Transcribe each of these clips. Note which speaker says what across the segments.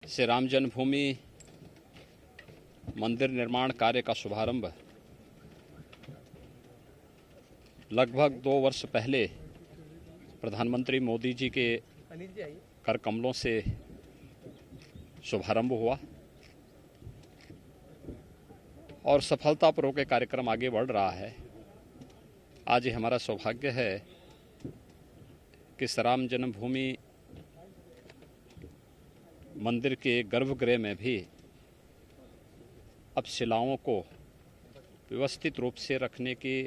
Speaker 1: श्री राम जन्मभूमि मंदिर निर्माण कार्य का शुभारंभ लगभग 2 वर्ष पहले प्रधानमंत्री मोदी जी के कर कमलों से शुभारंभ हुआ और सफलतापूर्वक कार्यक्रम आगे बढ़ रहा है। आज ये हमारा सौभाग्य है कि श्री राम जन्मभूमि मंदिर के गर्भगृह में भी अब शिलाओं को व्यवस्थित रूप से रखने की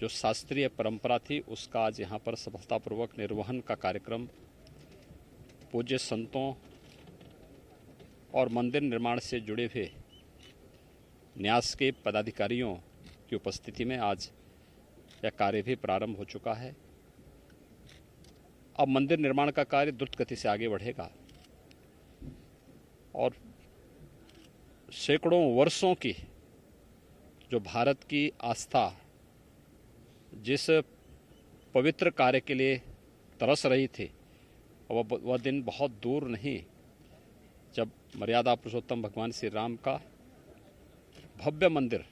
Speaker 1: जो शास्त्रीय परंपरा थी उसका आज यहाँ पर सफलतापूर्वक निर्वहन का कार्यक्रम पूज्य संतों और मंदिर निर्माण से जुड़े हुए न्यास के पदाधिकारियों की उपस्थिति में आज यह कार्य भी प्रारंभ हो चुका है। अब मंदिर निर्माण का कार्य द्रुत गति से आगे बढ़ेगा और सैकड़ों वर्षों की जो भारत की आस्था जिस पवित्र कार्य के लिए तरस रही थी वह दिन बहुत दूर नहीं जब मर्यादा पुरुषोत्तम भगवान श्री राम का भव्य मंदिर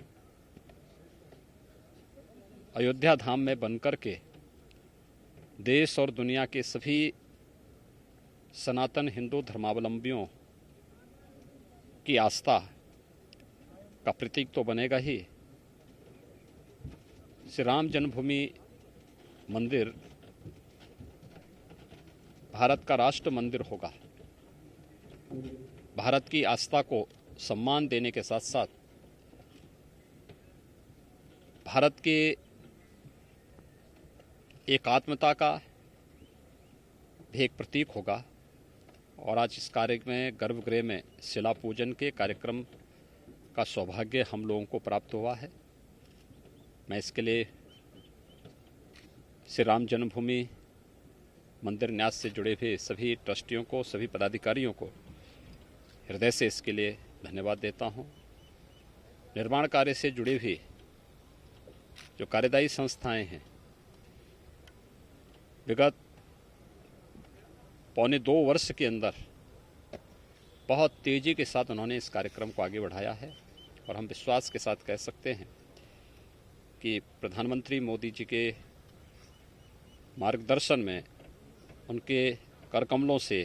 Speaker 1: अयोध्या धाम में बनकर के देश और दुनिया के सभी सनातन हिंदू धर्मावलंबियों की आस्था का प्रतीक तो बनेगा ही। श्री राम जन्मभूमि मंदिर भारत का राष्ट्र मंदिर होगा। भारत की आस्था को सम्मान देने के साथ साथ भारत के एकात्मता का भी एक प्रतीक होगा और आज इस कार्य में गर्भगृह में शिला पूजन के कार्यक्रम का सौभाग्य हम लोगों को प्राप्त हुआ है। मैं इसके लिए श्री राम जन्मभूमि मंदिर न्यास से जुड़े हुए सभी ट्रस्टियों को, सभी पदाधिकारियों को हृदय से इसके लिए धन्यवाद देता हूं। निर्माण कार्य से जुड़ी हुई जो कार्यदायी संस्थाएं हैं विगत पौने 2 वर्ष के अंदर बहुत तेजी के साथ उन्होंने इस कार्यक्रम को आगे बढ़ाया है और हम विश्वास के साथ कह सकते हैं कि प्रधानमंत्री मोदी जी के मार्गदर्शन में उनके करकमलों से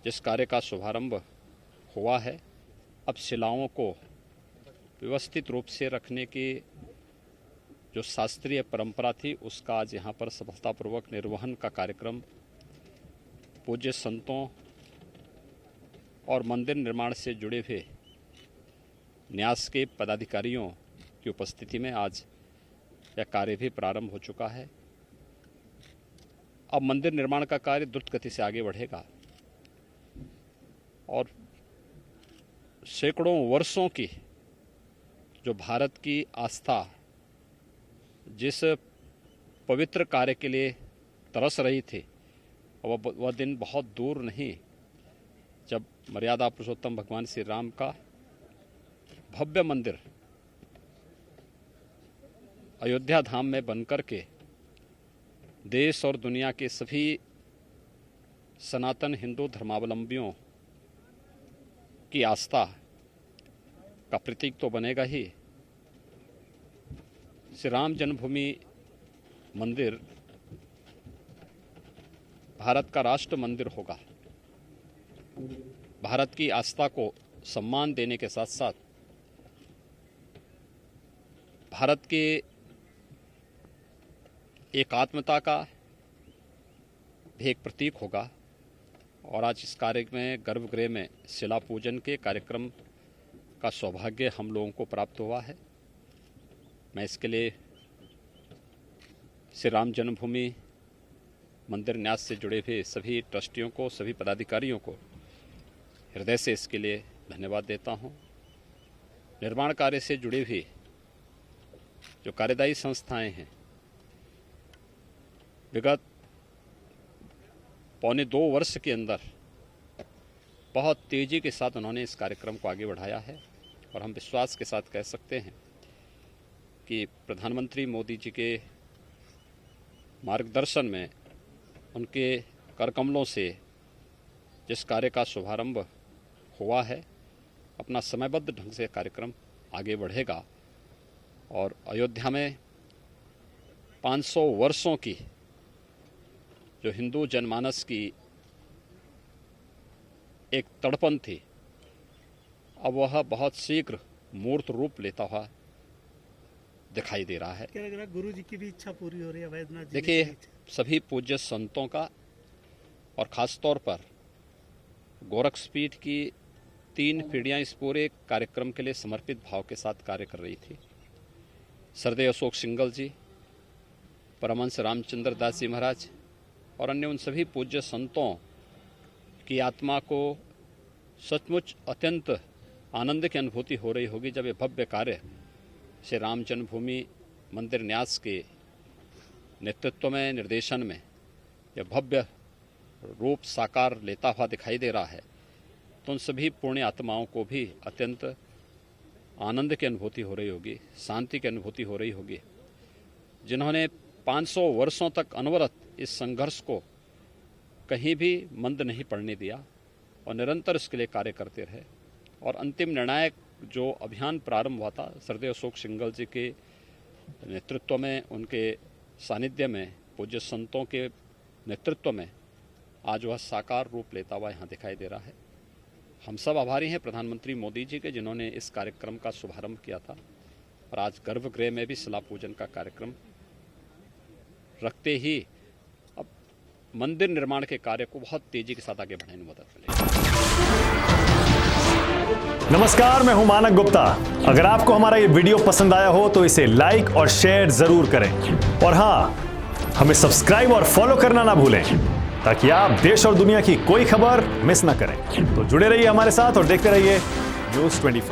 Speaker 1: जिस कार्य का शुभारंभ हुआ है अब शिलाओं को व्यवस्थित रूप से रखने की जो शास्त्रीय परंपरा थी उसका आज यहाँ पर सफलतापूर्वक निर्वहन का कार्यक्रम पूज्य संतों और मंदिर निर्माण से जुड़े हुए न्यास के पदाधिकारियों की उपस्थिति में आज यह कार्य भी प्रारंभ हो चुका है। अब मंदिर निर्माण का कार्य द्रुत गति से आगे बढ़ेगा और सैकड़ों वर्षों की जो भारत की आस्था जिस पवित्र कार्य के लिए तरस रही थी वह दिन बहुत दूर नहीं जब मर्यादा पुरुषोत्तम भगवान श्री राम का भव्य मंदिर अयोध्या धाम में बनकर के देश और दुनिया के सभी सनातन हिंदू धर्मावलंबियों की आस्था का प्रतीक तो बनेगा ही। श्री राम जन्मभूमि मंदिर भारत का राष्ट्र मंदिर होगा। भारत की आस्था को सम्मान देने के साथ साथ भारत के एकात्मता का भी एक प्रतीक होगा और आज इस कार्य में गर्भगृह में शिला पूजन के कार्यक्रम का सौभाग्य हम लोगों को प्राप्त हुआ है। मैं इसके लिए श्री राम जन्मभूमि मंदिर न्यास से जुड़े हुए सभी ट्रस्टियों को, सभी पदाधिकारियों को हृदय से इसके लिए धन्यवाद देता हूं। निर्माण कार्य से जुड़ी हुई जो कार्यदायी संस्थाएं हैं विगत पौने 2 वर्ष के अंदर बहुत तेजी के साथ उन्होंने इस कार्यक्रम को आगे बढ़ाया है और हम विश्वास के साथ कह सकते हैं कि प्रधानमंत्री मोदी जी के मार्गदर्शन में उनके करकमलों से जिस कार्य का शुभारंभ हुआ है अपना समयबद्ध ढंग से कार्यक्रम आगे बढ़ेगा और अयोध्या में 500 वर्षों की जो हिंदू जनमानस की एक तड़पन थी अब वह बहुत शीघ्र मूर्त रूप लेता हुआ दिखाई दे रहा है।
Speaker 2: क्या लग रहा है गुरु जी की भी इच्छा पूरी हो रही है वैद्यनाथ जी?
Speaker 1: देखिए, सभी पूज्य संतों का और खास तौर पर गोरक्षपीठ की 3 पीढ़ियां इस पूरे कार्यक्रम के लिए समर्पित भाव के साथ कार्य कर रही थी। सरदेव अशोक सिंगल जी, परमहंस रामचंद्र दास जी महाराज और अन्य उन सभी पूज्य संतों की आत्मा को सचमुच अत्यंत आनंद की अनुभूति हो रही होगी जब ये भव्य कार्य श्री राम जन्मभूमि मंदिर न्यास के नेतृत्व में, निर्देशन में यह भव्य रूप साकार लेता हुआ दिखाई दे रहा है। तो उन सभी पुण्य आत्माओं को भी अत्यंत आनंद की अनुभूति हो रही होगी, शांति की अनुभूति हो रही होगी, जिन्होंने 500 वर्षों तक अनवरत इस संघर्ष को कहीं भी मंद नहीं पड़ने दिया और निरंतर इसके लिए कार्य करते रहे। और अंतिम निर्णायक जो अभियान प्रारंभ हुआ था सरदेव अशोक सिंगल जी के नेतृत्व में, उनके सानिध्य में, पूज्य संतों के नेतृत्व में आज वह साकार रूप लेता हुआ यहाँ दिखाई दे रहा है। हम सब आभारी हैं प्रधानमंत्री मोदी जी के, जिन्होंने इस कार्यक्रम का शुभारंभ किया था और आज गर्भगृह में भी शिला पूजन का कार्यक्रम रखते ही अब मंदिर निर्माण के कार्य को बहुत तेजी के साथ आगे बढ़ाने में मदद मिलेगी।
Speaker 3: नमस्कार, मैं हूं मानक गुप्ता। अगर आपको हमारा ये वीडियो पसंद आया हो तो इसे लाइक और शेयर जरूर करें और हां, हमें सब्सक्राइब और फॉलो करना ना भूलें ताकि आप देश और दुनिया की कोई खबर मिस ना करें। तो जुड़े रहिए हमारे साथ और देखते रहिए न्यूज़ 24।